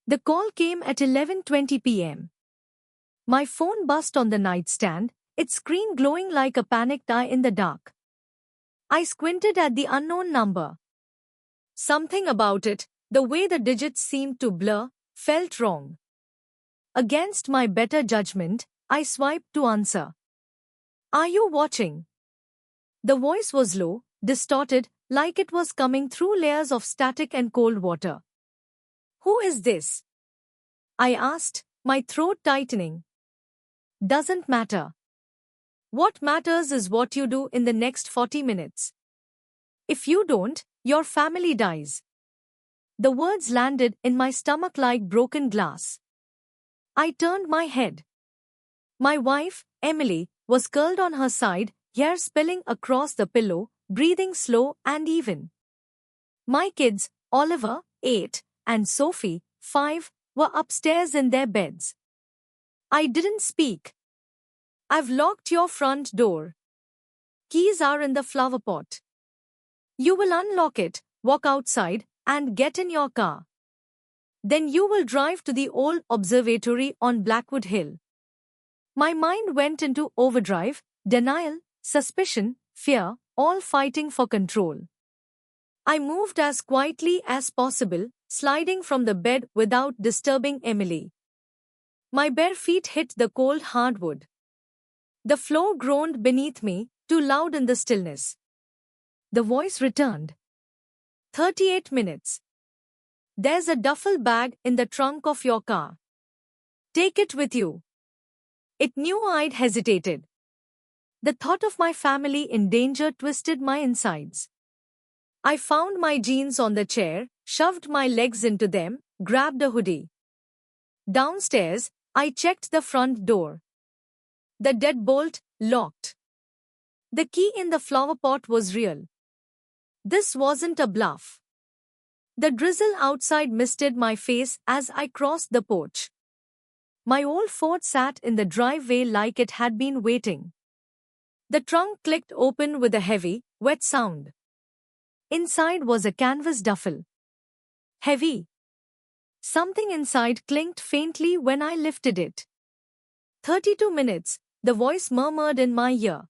The call came at 11:20 p.m. My phone buzzed on the nightstand, its screen glowing like a panicked eye in the dark. I squinted at the unknown number. Something about it, the way the digits seemed to blur, felt wrong. Against my better judgment, I swiped to answer. "Are you watching?" The voice was low, distorted, like it was coming through layers of static and cold water. "Who is this?" I asked, my throat tightening. "Doesn't matter. What matters is what you do in the next 40 minutes. If you don't, your family dies." The words landed in my stomach like broken glass. I turned my head. My wife, Emily, was curled on her side, hair spilling across the pillow, breathing slow and even. My kids, Oliver, 8, and Sophie, 5, were upstairs in their beds. I didn't speak. "I've locked your front door. Keys are in the flower pot. You will unlock it, walk outside, and get in your car. Then you will drive to the old observatory on Blackwood Hill." My mind went into overdrive, denial, suspicion, fear, all fighting for control. I moved as quietly as possible, sliding from the bed without disturbing Emily. My bare feet hit the cold hardwood. The floor groaned beneath me, too loud in the stillness. The voice returned. 38 minutes. There's a duffel bag in the trunk of your car. Take it with you. It knew I'd hesitated. The thought of my family in danger twisted my insides. I found my jeans on the chair, shoved my legs into them, grabbed a hoodie. Downstairs, I checked the front door. The deadbolt, locked. The key in the flower pot was real. This wasn't a bluff. The drizzle outside misted my face as I crossed the porch. My old Ford sat in the driveway like it had been waiting. The trunk clicked open with a heavy, wet sound. Inside was a canvas duffel. Heavy. Something inside clinked faintly when I lifted it. 32 minutes, the voice murmured in my ear.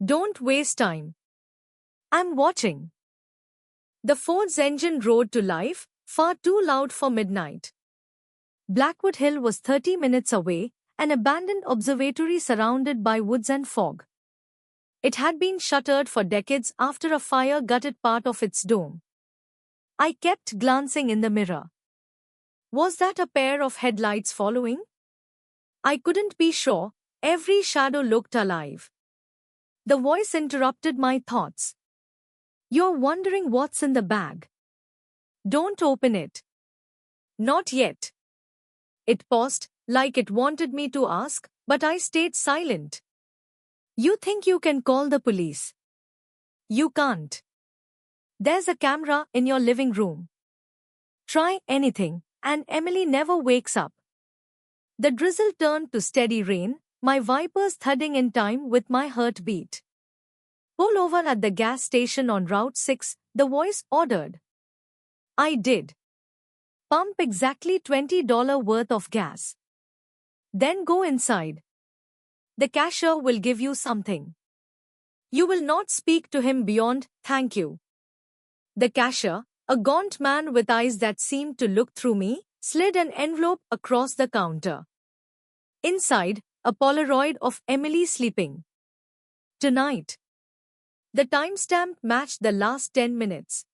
"Don't waste time. I'm watching." The Ford's engine roared to life, far too loud for midnight. Blackwood Hill was 30 minutes away, an abandoned observatory surrounded by woods and fog. It had been shuttered for decades after a fire gutted part of its dome. I kept glancing in the mirror. Was that a pair of headlights following? I couldn't be sure, every shadow looked alive. The voice interrupted my thoughts. "You're wondering what's in the bag. Don't open it." "Not yet." It paused, like it wanted me to ask, but I stayed silent. "You think you can call the police?" "You can't. There's a camera in your living room. Try anything, and Emily never wakes up." The drizzle turned to steady rain, my wipers thudding in time with my heartbeat. "Pull over at the gas station on Route 6, the voice ordered. I did. "Pump exactly $20 worth of gas. Then go inside. The cashier will give you something. You will not speak to him beyond, 'Thank you.'" The cashier, a gaunt man with eyes that seemed to look through me, slid an envelope across the counter. Inside, a Polaroid of Emily sleeping. "Tonight." The timestamp matched the last 10 minutes.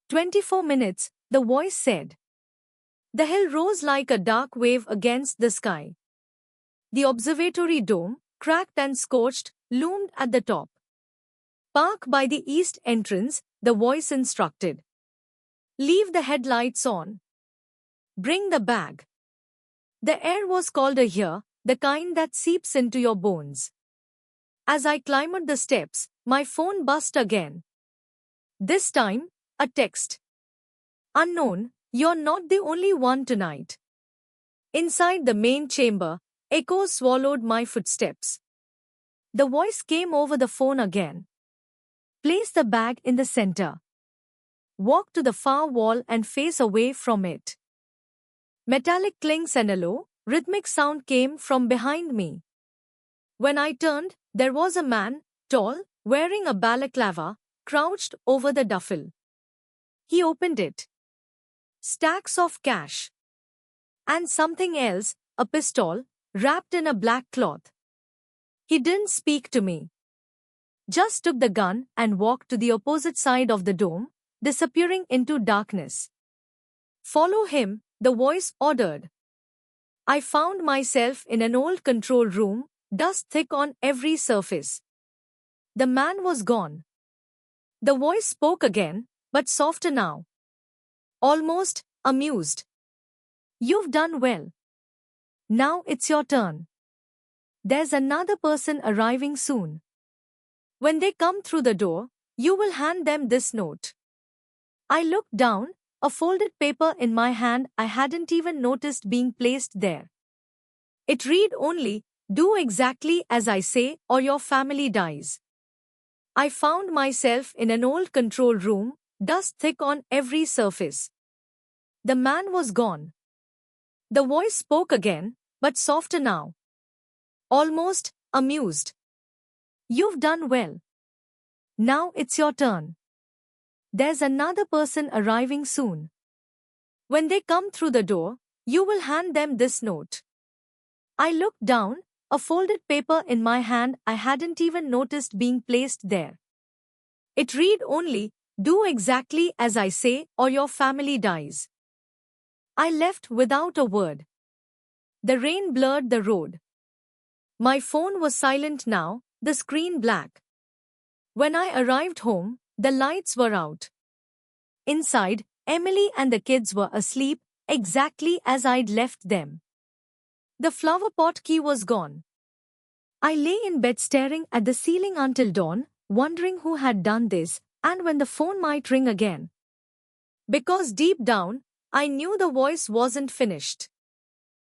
24 minutes, the voice said. The hill rose like a dark wave against the sky. The observatory dome, cracked and scorched, loomed at the top. "Park by the east entrance," the voice instructed. "Leave the headlights on. Bring the bag." The air was colder here, the kind that seeps into your bones. As I climbed the steps, my phone buzzed again. This time, a text. "Unknown, you're not the only one tonight." Inside the main chamber, echoes swallowed my footsteps. The voice came over the phone again. "Place the bag in the center. Walk to the far wall and face away from it. Metallic clinks and a low, rhythmic sound came from behind me. When I turned, there was a man, tall, wearing a balaclava, crouched over the duffel. He opened it. Stacks of cash. And something else, a pistol, wrapped in a black cloth. He didn't speak to me. Just took the gun and walked to the opposite side of the dome, disappearing into darkness. Follow him, the voice ordered. I found myself in an old control room, dust thick on every surface. The man was gone. The voice spoke again, but softer now. Almost amused. You've done well. Now it's your turn. There's another person arriving soon. When they come through the door, you will hand them this note. I looked down, a folded paper in my hand I hadn't even noticed being placed there. It read only, "Do exactly as I say or your family dies." I found myself in an old control room, dust thick on every surface. The man was gone. The voice spoke again, but softer now. Almost amused. You've done well. Now it's your turn. There's another person arriving soon. When they come through the door, you will hand them this note. I looked down, a folded paper in my hand I hadn't even noticed being placed there. It read only, "Do exactly as I say or your family dies." I left without a word. The rain blurred the road. My phone was silent now, the screen black. When I arrived home, the lights were out. Inside, Emily and the kids were asleep, exactly as I'd left them. The flower pot key was gone. I lay in bed staring at the ceiling until dawn, wondering who had done this and when the phone might ring again. Because deep down, I knew the voice wasn't finished.